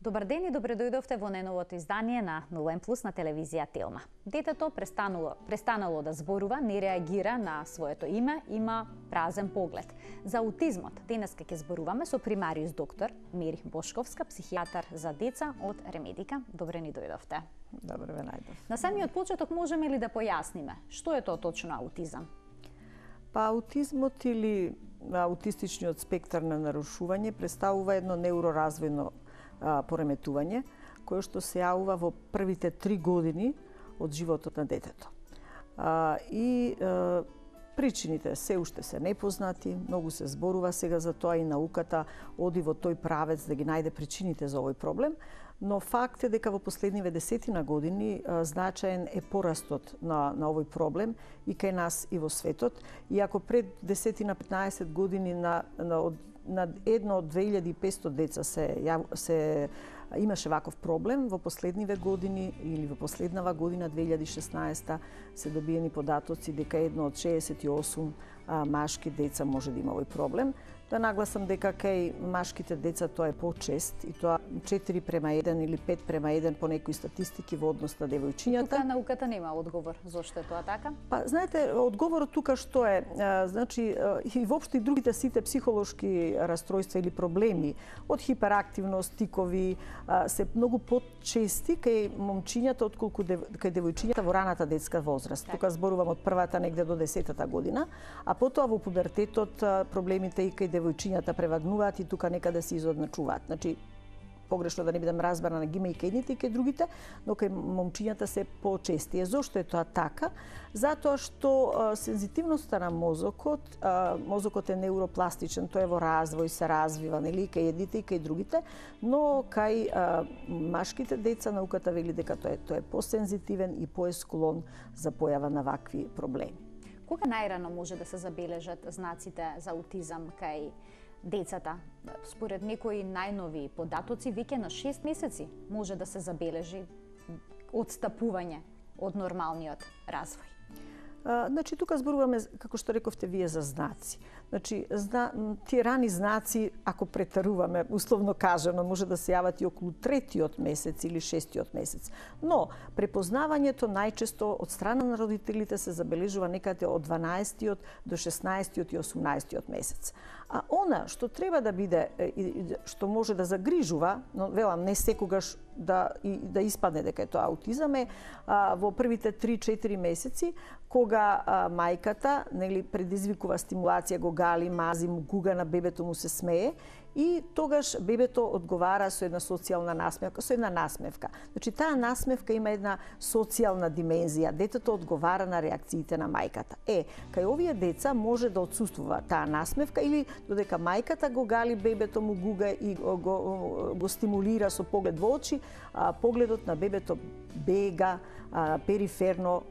Добар ден и добре дојдовте во најновото издание на Нулен Плюс на телевизија Телма. Детето престанало да зборува, не реагира на своето име, има празен поглед. За аутизмот денеска ќе зборуваме со примариус доктор Мери Бошковска, психијатар за деца од Ремедика. Добре ни дојдовте. Добре ве најдов. На самиот почеток можеме ли да појасниме што е тоа точно аутизам? Па аутизмот или аутистичниот спектар на нарушување представува едно неуроразвојно пореметување кое што се јавува во првите 3 години од животот на детето. Причините се уште се непознати, многу се зборува сега за тоа и науката оди во тој правец да ги најде причините за овој проблем, но факт е дека во последниве десетина години значаен е порастот на овој проблем и кај нас и во светот. И ако пред 10-15 години на едно од 2500 деца се имаше ваков проблем, во последниве години или во последнава година 2016 се добиени податоци дека едно од 68 машки деца може да има овој проблем. Да нагласам дека кај машките деца тоа е почест и тоа 4:1 или 5:1 по некои статистики во однос на девојчињата. Тука науката нема одговор зошто е тоа така? Па знаете, одговорот тука што е, значи и воопшто и другите сите психолошки растројства или проблеми од хиперактивност, тикови се многу почести кај момчињата отколку кај девојчињата во раната детска возраст. Тука зборувам од првата негде до 10-та година, а потоа во пубертетот проблемите и кај девојчињата превагнуваат и тука некаде се изодначуваат. Значи, погрешно да не бидам разбрана, ги има и кај едните и кај другите, но кај момчињата се почести. Зошто е тоа така? Затоа што сензитивноста на мозокот е неуропластичен, тој е во развој, се развива, нели, кај едните и кај другите, но кај машките деца науката вели дека тој е посензитивен и поесклон за појава на вакви проблеми. Кога најрано може да се забележат знаците за аутизам кај децата? Според некои најнови податоци, веќе на 6 месеци може да се забележи одстапување од нормалниот развој. Значи, тука зборуваме, како што рековте вие, за знаци. Значи, тие рани знаци, ако претаруваме, условно кажано, може да се јават и околу 3-тиот месец или 6-тиот месец. Но, препознавањето најчесто од страна на родителите се забележува некаде од 12-тиот до 16-тиот и 18-тиот месец. А она што треба да биде, што може да загрижува, но велам, не секогаш да испадне дека е тоа аутизам, е во првите 3-4 месеци, кога мајката предизвикува стимулација, го гали, мази, му гуга на бебето, му се смее и тогаш бебето одговара со една социјална насмевка, со една насмевка. Значи, таа насмевка има една социјална димензија. Детето одговара на реакциите на мајката. Кај овие деца може да отсуствува таа насмевка или додека мајката го гали бебето, му гуга и го стимулира со поглед во очи, погледот на бебето бега периферно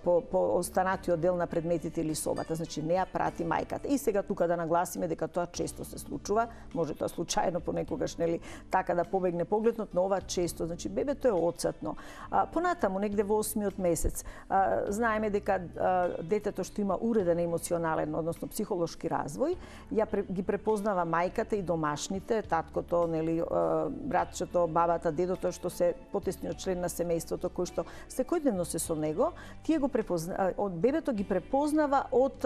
по останатиот дел на предметите или собата. Значи, не ја прати мајката. И сега тука да нагласиме дека тоа често се случува. Може тоа случајно понекогаш, нели, така да побегне погледот, но ова често. Значи, бебето е отсетно. Понатаму, негде во 8-миот месец, знаеме дека детето што има уреден емоционален, односно психолошки развој, ги препознава мајката и домашните, таткото, нели, братчето, бабата, дедото, што се потесниот член на семејството, кој што секојдневно се со него, бебето ги препознава од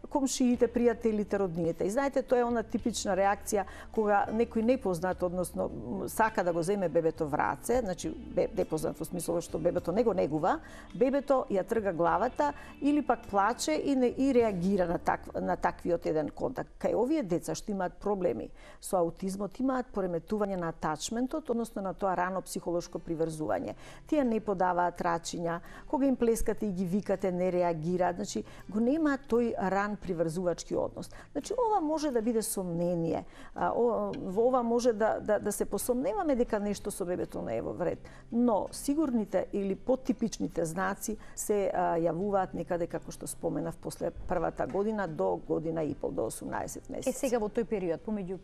комшиите, пријателите, роднините. И знаете, тоа е она типична реакција кога некој непознат, односно сака да го земе бебето в раце, значи непознат во смисло што бебето не го негува, бебето ја трга главата или пак плаче и реагира на таквиот еден контакт. Кај овие деца што имаат проблеми со аутизмот, имаат пореметување на атачментот, односно на тоа рано психолошко приврзување. Тие не подаваат рачиња, кога им плескате и ги викате, не реагираат, значи го немаат тој ран приврзувачки однос. Значи, ова може да биде сомнение. Во ова може да се посомневаме дека нешто со бебето не е во вред. Но сигурните или потипичните знаци се јавуваат некаде, како што споменав, после првата година до година и пол, до 18 месеци. Сега во тој период, помеѓу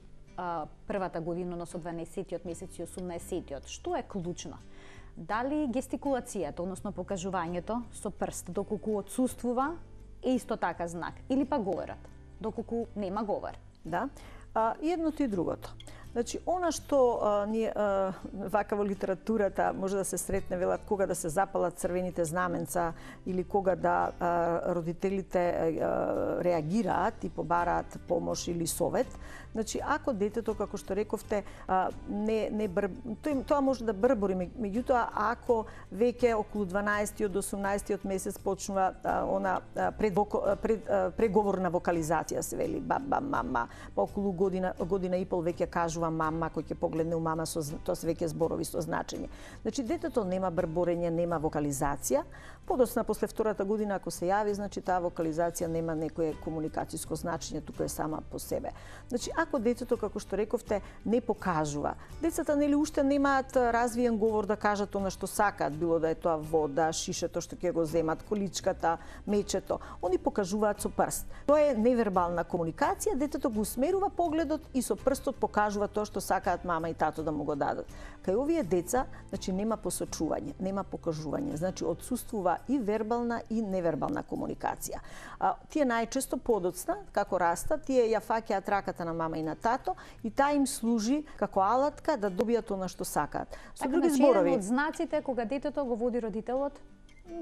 првата година, односно 12-тиот месец и 18-тиот, што е клучно? Дали гестикулацијата, односно покажувањето со прст, доколку отсуствува, е исто така знак? Или па говорат, доколку нема говор? Да, и едното и другото. Значи, она што вака во литературата може да се сретне, велат, кога да се запалат црвените знаменца или кога да родителите реагираат и побараат помош или совет. Значи, ако детето, како што рековте, тоа може да брбори, меѓутоа, ако веќе околу 12 до 18 месец почнува она преговорна вокализација, се вели баба, мама, па околу година и пол веќе кажува мама, кој ќе погледне у мама, тоа се веќе зборови со значење. Значи, детето нема брборење, нема вокализација. Подоцна, после втората година, ако се јави, значи таа вокализација нема некое комуникацијско значење, туку е сама по себе. Значи, ако детето, како што рековте, не покажува, децата нели уште немаат развиен говор да кажат она што сакаат, било да е тоа вода, шишето што ќе го земат, количката, мечето, они покажуваат со прст. Тоа е невербална комуникација, детето го усмерува погледот и со прстот покажува тоа што сакаат мама и тато да му го дадат. Кај овие деца, значи нема посочување, нема покажување, значи отсуствува и вербална и невербална комуникација. Тие најчесто подоцна, како растат, тие ја фаќаат раката на мама и на тато и таа им служи како алатка да добијат она што сакаат. Со други зборови, еден од знаците кога детето го води родителот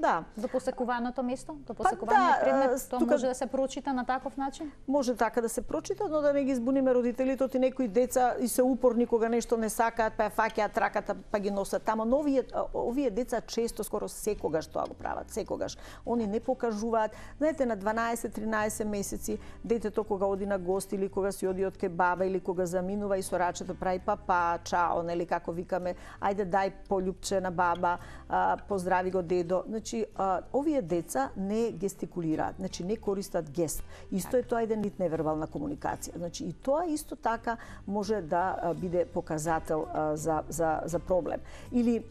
Да. До посекуваното место, до посекуваниот предмет, тоа може да се прочита на таков начин? Може така да се прочита, но да не ги збуниме родителите, оти некои деца и се упорни кога нешто не сакаат, па ја фаќаат раката, па ги носат тамо. Но овие деца често, скоро секогаш тоа го прават, секогаш. Они не покажуваат. Знаете, на 12-13 месеци детето кога оди на гост или кога си оди од кебаба или кога заминува и со рачето прави папа, чао, нели како викаме, ајде дај полјупче на баба, поздрави го дедо. Значи, овие деца не гестикулираат, значи не користат гест. Исто е тоа еден вид невербална комуникација. Значи и тоа исто така може да биде показател за проблем. Или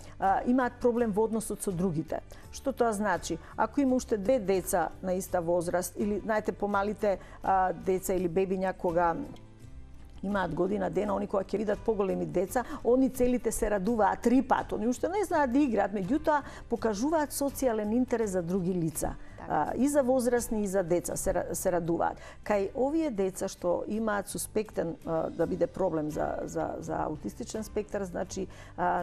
имаат проблем во односот со другите. Што тоа значи? Ако има уште две деца на иста возраст или знаете помалите деца или бебиња кога имаат година дена, они кога ќе видат поголеми деца, они целите се радуваат три пат. Они уште не знаат да играат, меѓутоа покажуваат социјален интерес за други лица. И за возрастни и за деца се радуваат. Кај овие деца што имаат суспектен да биде проблем за аутистичен спектар, значи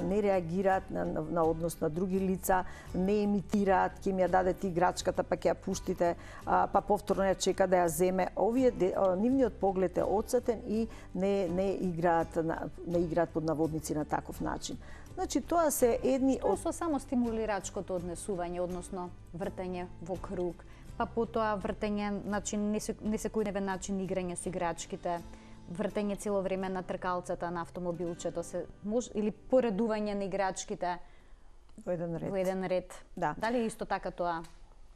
не реагираат на однос на други лица, не имитираат, ќе ми ја дадете играчката па ќе ја пуштите, па повторно ја чека да ја земе. Овие нивниот поглед е отсетен и не играат под наводници на таков начин. Значи тоа се едни од со само стимулирачкото однесување, односно вртење во круг, па потоа вртење, значи несекојдневен начин играње со играчките, вртење цело време на тркалцата на автомобилчето, или поредување на играчките во еден ред. Да. Дали е исто така тоа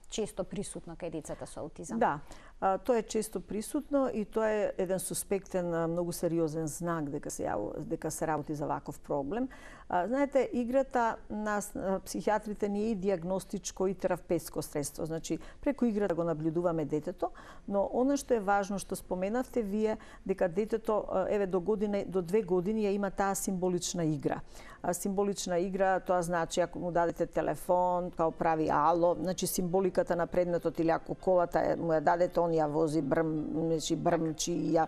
често присутно кај децата со аутизам? Да. Тоа е често присутно и тоа е еден суспектен, многу сериозен знак дека се работи за ваков проблем. Знаете, играта на психијатрите не е и диагностичко и терапевтско средство. Значи, преку играта го наблюдуваме детето, но она што е важно, што споменавте вие, дека детето до 2 години ја има таа символична игра. Символична игра, тоа значи ако му дадете телефон, као прави ало, значи символиката на предметот или ако колата му ја дадете, он ја вози брмчи и ја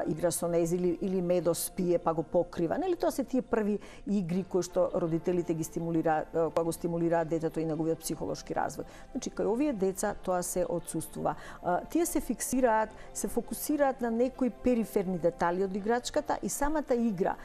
игра со нејз или медо спие па го покрива. Нели тоа се тие први игри кои што родителите ги стимулираат, кога го стимулираат детето и неговиот психолошки развој. Значи кај овие деца тоа се отсуствува. Тие се фиксираат, се фокусираат на некои периферни детали од играчката и самата игра,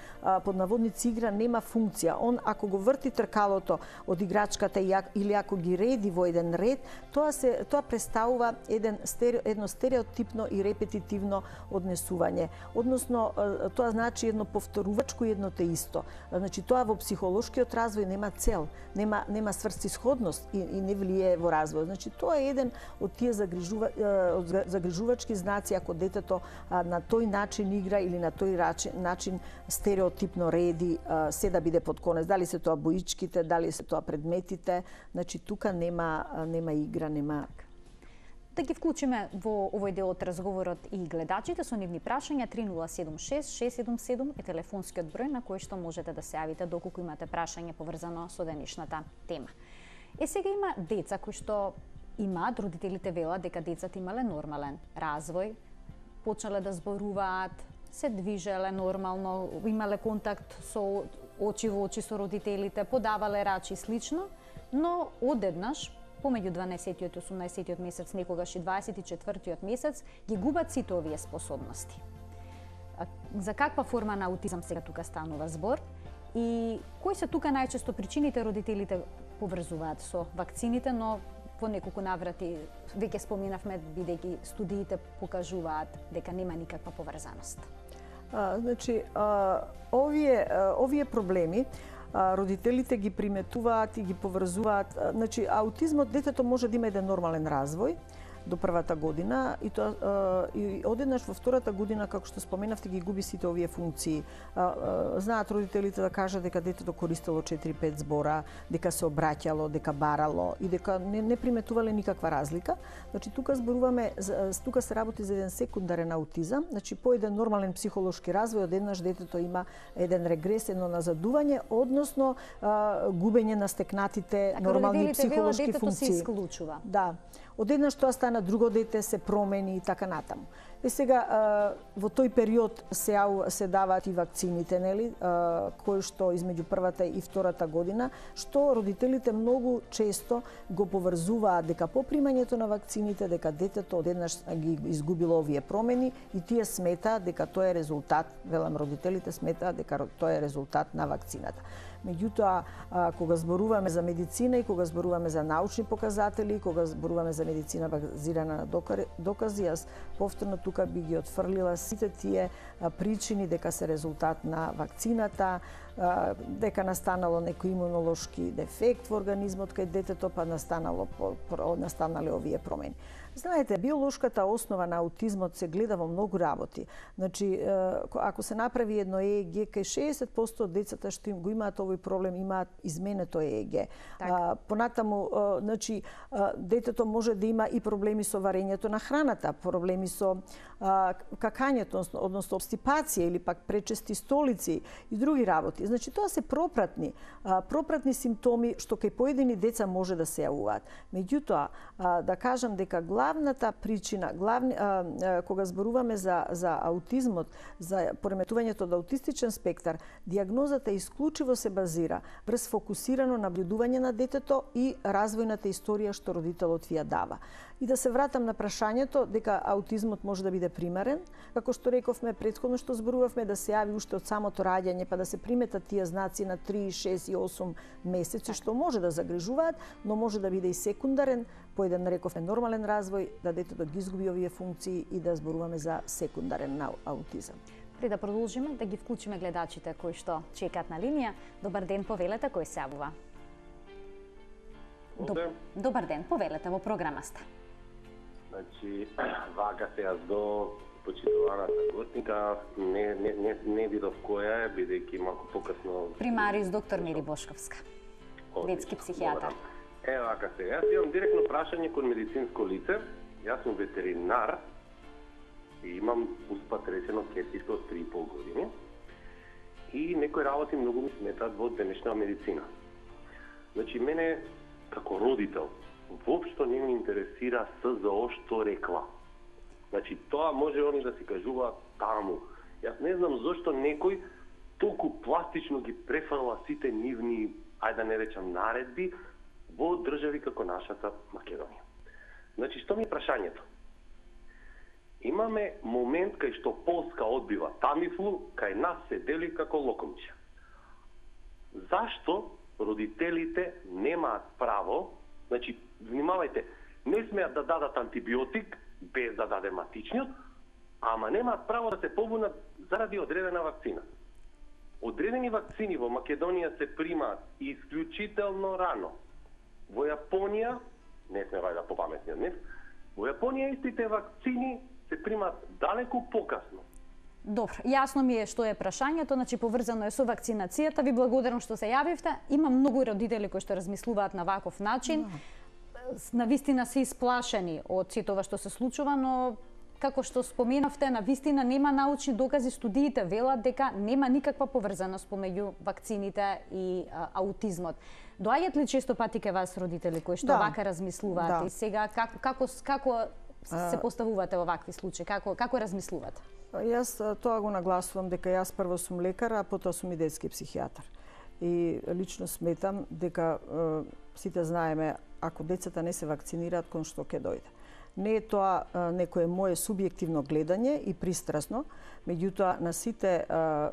под наводници игра, нема функција. Он ако го врти тркалото од играчката или ако ги реди во еден ред, тоа представува едно стереотипно и репетитивно однесување. Односно, тоа значи едно повторувачко и едно те исто. Значи, тоа во психолошкиот развој нема цел, нема сврсисходност и не влијае во развој. Значи, тоа е еден од тие загрижувачки знаци ако детето на тој начин игра или на тој начин стереотипно реди се да биде под конец. Дали се тоа боичките, дали се тоа предметите, значи тука нема игра, нема. Да ги вклучиме во овој дел од разговорот и гледачите со нивни прашања. 3076-677 е телефонскиот број на кој што можете да се јавите доколку имате прашање поврзано со денешната тема. Сега има деца кои што имаат, родителите велат дека децата имале нормален развој, почнале да зборуваат, се движеле нормално, имале контакт со очи во очи со родителите, подавале рачи и слично, но одеднаш помеѓу 12-тиот и 18-тиот месец, некогаш и 24-тиот месец, ги губат сите овие способности. За каква форма на аутизам сега тука станува збор и кои се тука најчесто причините родителите поврзуваат со вакцините, но во неколку наврати веќе споминавме бидејќи студиите покажуваат дека нема никаква поврзаност. Значи, овие проблеми родителите ги приметуваат и ги поврзуваат. Значи, аутизмот, детето може да има еден нормален развој до првата година и тоа и одеднаш во втората година, како што споменавте, ги губи сите овие функции. Знаат родителите да кажат дека детето користело 4-5 збора, дека се обраќало, дека барало и дека не приметувале никаква разлика. Значи тука зборуваме, тука се работи за еден секундарен аутизам, значи по еден нормален психолошки развој одеднаш детето има еден регрес, едно назадување, односно губење на стекнатите нормални психолошки функции. Детето се исклучува. Да. Одеднаш тоа стана друго дете, се промени и така натаму. И сега во тој период се даваат и вакцините, нели, кои што измеѓу првата и втората година, што родителите многу често го поврзуваат дека по примањето на вакцините дека детето одеднаш ги изгубило овие промени и тие сметаат дека тоа е резултат, велам родителите сметаат дека тоа е резултат на вакцината. Меѓутоа, кога зборуваме за медицина и кога зборуваме за научни показатели, кога зборуваме за медицина базирана на докази, јас повторно тука би ги отфрлила сите тие причини дека се резултат на вакцината, дека настанало некој имунолошки дефект во организмот кај детето, па настанале овие промени. Знаете, биолошката основа на аутизмот се гледа во многу работи. Значи, ако се направи едно ЕЕГ, кај 60% од децата што го имаат овој проблем имаат изменето ЕЕГ. Понатаму, значи, детето може да има и проблеми со варењето на храната, проблеми со какањето, односно обстипација или пак пречести столици и други работи. Значи, тоа се пропратни симптоми што кај поедини деца може да се јавуваат. Меѓутоа, да кажам дека главната причина, кога зборуваме за аутизмот, за пореметувањето од аутистичен спектар, дијагнозата исклучиво се базира врз фокусирано наблюдување на детето и развојната историја што родителот ви ја дава. И да се вратам на прашањето дека аутизмот може да биде примерен, како што рековме претходно што зборувавме да се јави уште од самото раѓање, па да се приметат тие знаци на 3, 6 и 8 месеци, што може да загрижуваат, но може да биде и секундарен, по еден рековме нормален развој, да детето ги изгуби овие функции и да зборуваме за секундарен аутизам. Пред да продолжиме, да ги вклучиме гледачите кои што чекаат на линија. Добар ден, повелете, кој се јавува. Добар ден, повелете, во програма сте. Значи, вака се јас до почитуваната гостника, не видов која е, бидејќи малку покасно... Примариус доктор Мери Бошковска, детски психијатар. Вака се, јас имам директно прашање кон медицинско лице. Јас сум ветеринар и имам успат речено кетишко од 3,5 години. И некои работи многу ми сметаат во денешна медицина. Значи, мене како родител воопшто не ме интересира СЗО што рекла. Значи, тоа може они да си кажуваат таму. Јас не знам зошто некој толку пластично ги префрла сите нивни, ајде да не речам наредби, во држави како нашата Македонија. Значи, што ми е прашањето? Имаме момент кај што Полска одбива Тамифлу, кај нас се дели како локомче. Зашто родителите немаат право, значи, внимавајте, не смеат да дадат антибиотик без да даде матичниот, ама немаат право да се побунат заради одредена вакцина. Одредени вакцини во Македонија се примаат исклучително рано. Во Јапонија, не сме вајда попаметни од нив, во Јапонија истите вакцини се примаат далеку покасно. Добро, јасно ми е што е прашањето, значи поврзано е со вакцинацијата. Ви благодарам што се јавивте. Има многу родители кои што размислуваат на ваков начин. Навистина се исплашени од сето ова што се случува, но како што споменавте, навистина нема научни докази, студиите велат дека нема никаква поврзаност помеѓу вакцините и аутизмот. Доаѓаат ли често пати ке вас родители кои што вака размислуваат? И сега како се поставувате во вакви случаи? Како размислувате? Јас тоа го нагласувам дека јас прво сум лекар, а потоа сум и детски психијатар. И лично сметам дека сите знаеме, ако децата не се вакцинираат, кон што ќе дојде. Не е тоа некое мое субјективно гледање и пристрасно, меѓутоа на сите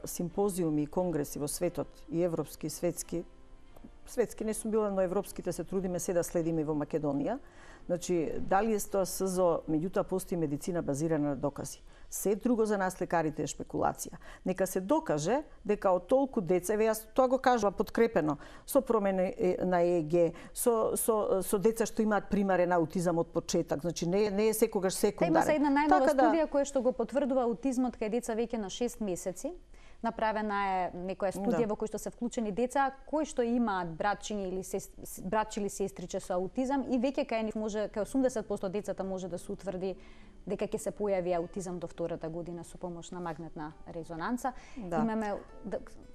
симпозиуми и конгреси во светот, и европски, и светски не сум била, но европските се трудиме се да следиме во Македонија. Значи, дали е тоа СЗО, меѓутоа постои медицина базирана на докази. Се друго за нас лекарите е шпекулација. Нека се докаже дека од толку деца, еве јас тоа го кажувам подкрепено, со промени на ЕЕГ, со деца што имаат примарен аутизам од почеток, значи не е секогаш секундарен. Има се една најнова студија која што го потврдува аутизмот кај деца веќе на 6 месеци. Направена е некоја студија во која што се вклучени деца кои што имаат братчиња или братчи или сестриче со аутизам и веќе кај нив може кај 80% децата може да се утврди дека ќе се појави аутизам до втората година со помош на магнетна резонанца. Имаме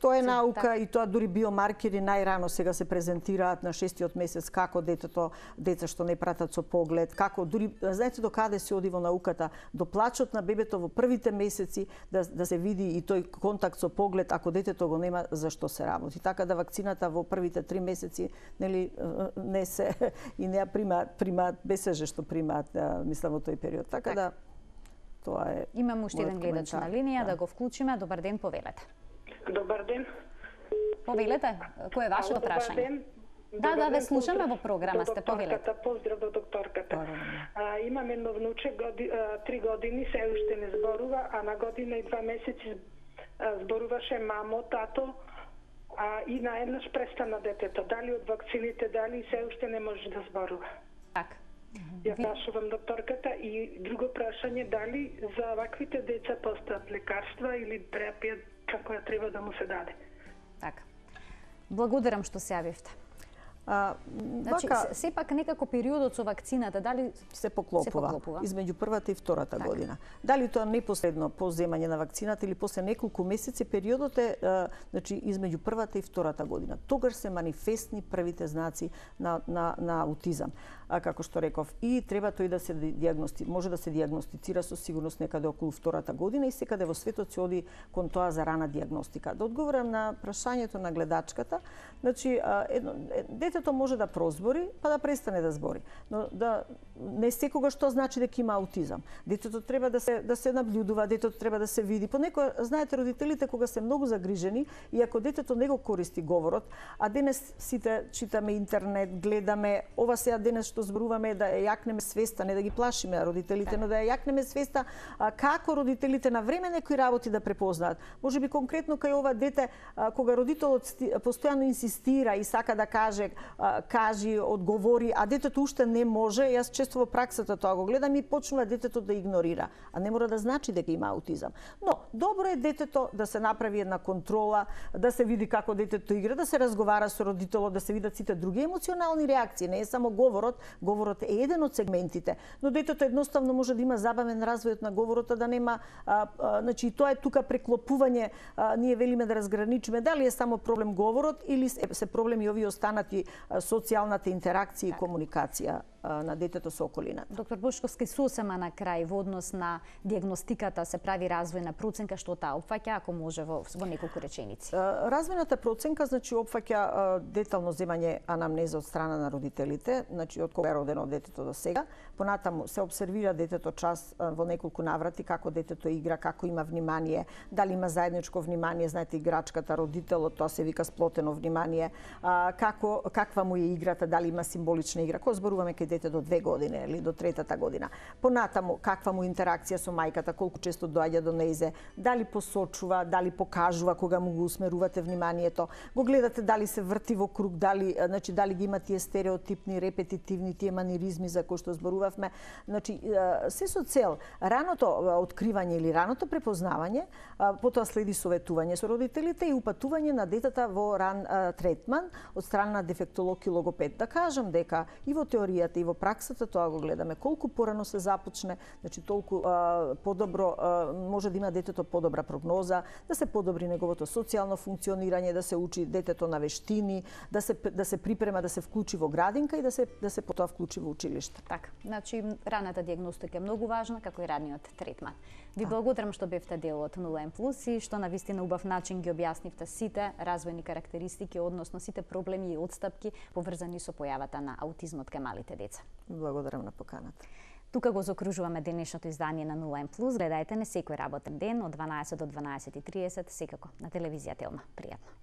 тоа е наука и тоа дури биомаркери најрано сега се презентираат на 6-тиот месец како деца што не пратат со поглед, како дури знаете до каде се оди во науката, до плачот на бебето во првите месеци да се види и тој контакт со поглед, ако детето го нема, за што се работи. Така да вакцината во првите 3 месеци нели не се и не ја примаат бесеже што примаат мислам во тој период. Така да тоа е. Имаме уште еден гледач на линија, да го вклучиме. Добар ден, повелете. Добар ден. Повелете, кој е вашето прашање? Да, ве слушаме во програма, сте повелете. Поздрав до докторката. Имам едно внуче, 3 години, се уште не зборува, а на година и 2 месеци зборуваше мамо, тато, и наеднаш престана детето. Дали од вакцините, дали се уште не може да зборува. Така. Ја прашувам докторката и друго прашање, дали за ваквите деца постојат лекарства или терапија како ја треба да му се даде. Така. Благодарам што се јавивте. Значи, сепак некако периодот со вакцината, дали се поклопува измеѓу првата и втората година. Дали тоа непосредно по земање на вакцината или после неколку месеци, периодот е значи измеѓу првата и втората година. Тогаш се манифестни првите знаци на аутизам. Како што реков, и треба тој да се може да се дијагностицира со сигурност некаде околу втората година и секаде во светот се оди кон тоа за рана дијагностика. Да одговорам на прашањето на гледачката, значи детето може да прозбори, па да престане да збори. Но не секогаш тоа значи дека има аутизам. Детето треба да се наблюдува, детето треба да се види. Понекогаш, знаете, родителите кога се многу загрижени и ако детето не го користи говорот, а денес сите читаме интернет, гледаме, ова сега денес што зборуваме да ја јакнеме свеста, не да ги плашиме родителите, но да ја јакнеме свеста како родителите на време некои работи да препознаат. Можеби конкретно кај ова дете, кога родителот постојано инсистира и сака да кажи, одговори, а детето уште не може, јас често во праксата тоа го гледам и почнува детето да игнорира, а не мора да значи дека има аутизам. Но добро е детето да се направи една контрола, да се види како детето игра, да се разговара со родителот, да се видат сите други емоционални реакции, не е само говорот. Говорот е еден од сегментите, но детето едноставно може да има забавен развојот на говорот, да нема, значи тоа е тука преклопување, ние велиме да разграничиме дали е само проблем говорот или се проблеми овие останати социјалната интеракција и комуникација на детето со околината. Доктор Бошковски, сосема на крај во однос на дијагностиката се прави развојна проценка, што таа опфаќа, ако може во неколку реченици. Развојната проценка значи опфаќа детално земање анамнеза од страна на родителите, значи од кога е родено детето до сега. Понатаму се обсервира детето час во неколку наврати како детето игра, како има внимание, дали има заедничко внимание, знаете играчката, родителот, тоа се вика сплотено внимание, каква му е играта, дали има символична игра. Кога зборуваме кај дете до 2 години или до 3-та година. Понатаму каква му интеракција со мајката, колку често доаѓа до нејзе, дали посочува, дали покажува кога му го усмерувате вниманието, го гледате дали се врти во круг, дали ги има тие стереотипни, репетитивни, тие маниризми за кои што зборувавме. Значи се со цел раното откривање или раното препознавање, потоа следи советување со родителите и упатување на детата во ран третман од страна на дефектолог и логопед. Да кажам дека и во теоријата и и во праксата тоа го гледаме. Колку порано се започне, значи толку подобро може да има детето подобра прогноза, да се подобри неговото социјално функционирање, да се учи детето на вештини, да се припрема да се вклучи во градинка и да се потоа вклучи во училиште. Така, значи раната дијагностика е многу важна, како и ранниот третман. Ви благодарам што бевте дел од 0N+ и што на вистина убав начин ги објаснивте сите развојни карактеристики, односно сите проблеми и одстапки поврзани со појавата на аутизмот кај малите деца. Благодарам на поканата. Тука го закружуваме денешното издание на 0N+. Гледајте не секој работен ден од 12 до 12:30 секако на телевизија Телма. Пријатно.